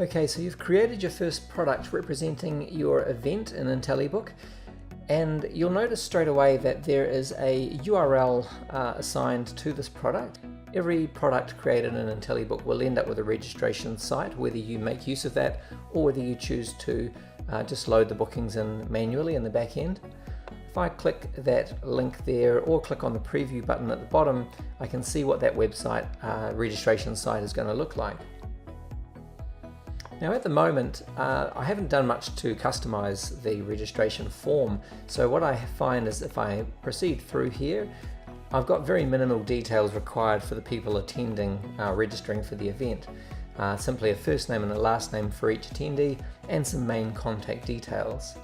Okay, so you've created your first product representing your event in Intellibook, and you'll notice straight away that there is a URL assigned to this product. Every product created in Intellibook will end up with a registration site, whether you make use of that or whether you choose to just load the bookings in manually in the back end. If I click that link there or click on the preview button at the bottom, I can see what that website registration site is going to look like. Now at the moment, I haven't done much to customize the registration form, so what I find is if I proceed through here, I've got very minimal details required for the people attending, registering for the event. Simply a first name and a last name for each attendee and some main contact details.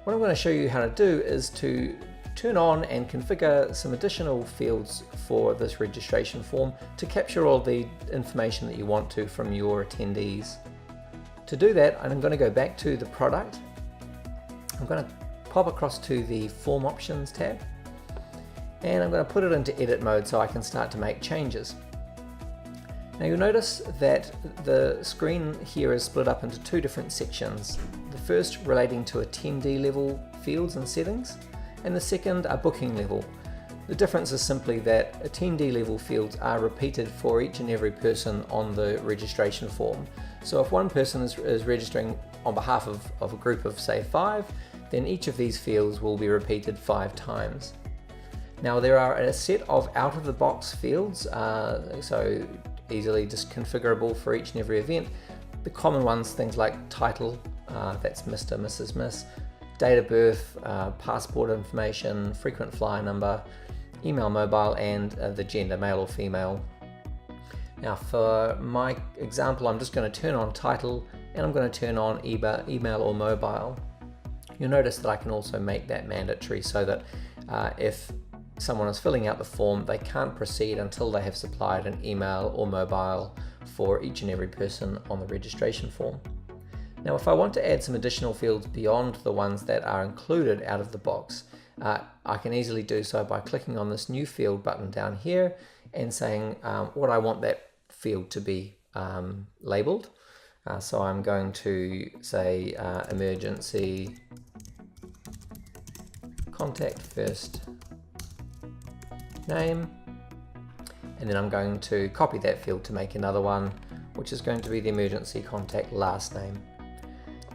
What I'm going to show you how to do is to turn on and configure some additional fields for this registration form to capture all the information that you want to from your attendees. To do that, I'm going to go back to the product. I'm going to pop across to the Form Options tab, and I'm going to put it into edit mode so I can start to make changes. Now you'll notice that the screen here is split up into two different sections. The first relating to attendee level fields and settings, and the second are booking level. The difference is simply that attendee level fields are repeated for each and every person on the registration form. So if one person is registering on behalf of a group of say 5, then each of these fields will be repeated 5 times. Now there are a set of out-of-the-box fields, so easily just configurable for each and every event. The common ones, things like title, that's Mr., Mrs., Miss, date of birth, passport information, frequent flyer number, email, mobile, and the gender, male or female. Now for my example, I'm just going to turn on title and I'm going to turn on email or mobile. You'll notice that I can also make that mandatory so that if someone is filling out the form, they can't proceed until they have supplied an email or mobile for each and every person on the registration form. Now if I want to add some additional fields beyond the ones that are included out of the box, I can easily do so by clicking on this new field button down here and saying what I want that field to be labeled. So I'm going to say emergency contact first name, and then I'm going to copy that field to make another one, which is going to be the emergency contact last name.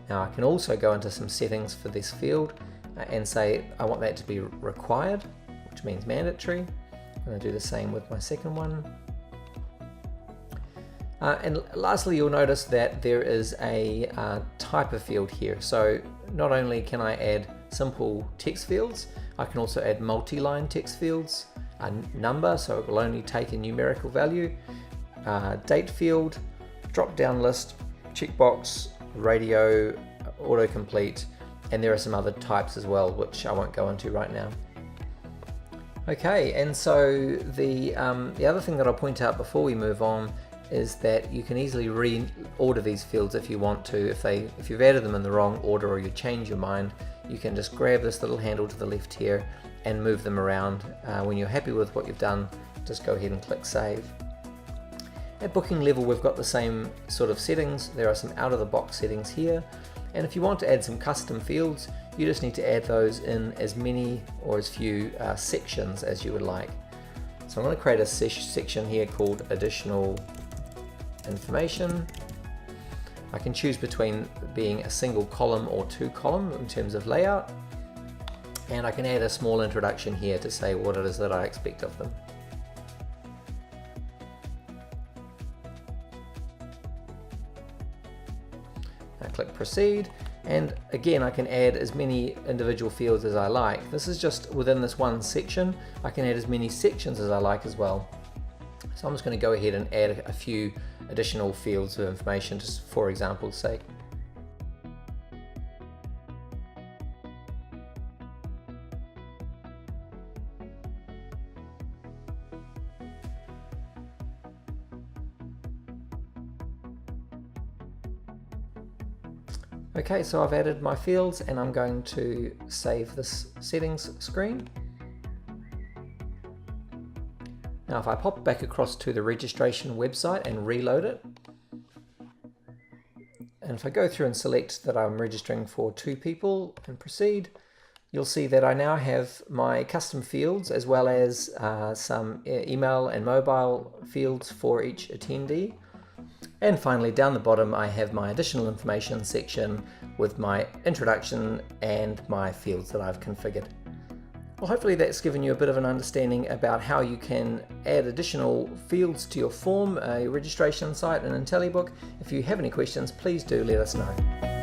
Now I can also go into some settings for this field and say I want that to be required, which means mandatory. I'm going to do the same with my second one. And lastly, you'll notice that there is a type of field here. So not only can I add simple text fields, I can also add multi-line text fields, a number, so it will only take a numerical value, date field, drop-down list, checkbox, radio, autocomplete, and there are some other types as well, which I won't go into right now. Okay, and so the other thing that I'll point out before we move on is that you can easily reorder these fields if you want to. If you've added them in the wrong order or you change your mind, you can just grab this little handle to the left here and move them around. When you're happy with what you've done, just go ahead and click Save. At booking level, we've got the same sort of settings. There are some out-of-the-box settings here, and if you want to add some custom fields, you just need to add those in as many or as few sections as you would like. So I'm going to create a section here called Additional Information. I can choose between being a single column or 2 column in terms of layout, and I can add a small introduction here to say what it is that I expect of them. I click Proceed, and again I can add as many individual fields as I like. This is just within this one section. I can add as many sections as I like as well. So I'm just going to go ahead and add a few additional fields of information, just for example's sake. Okay, so I've added my fields and I'm going to save this settings screen. Now if I pop back across to the registration website and reload it, And if I go through and select that I'm registering for 2 people and proceed, you'll see that I now have my custom fields as well as some email and mobile fields for each attendee. And finally, down the bottom, I have my additional information section with my introduction and my fields that I've configured. Well, hopefully that's given you a bit of an understanding about how you can add additional fields to your form, your registration site in Intellibook. If you have any questions, please do let us know.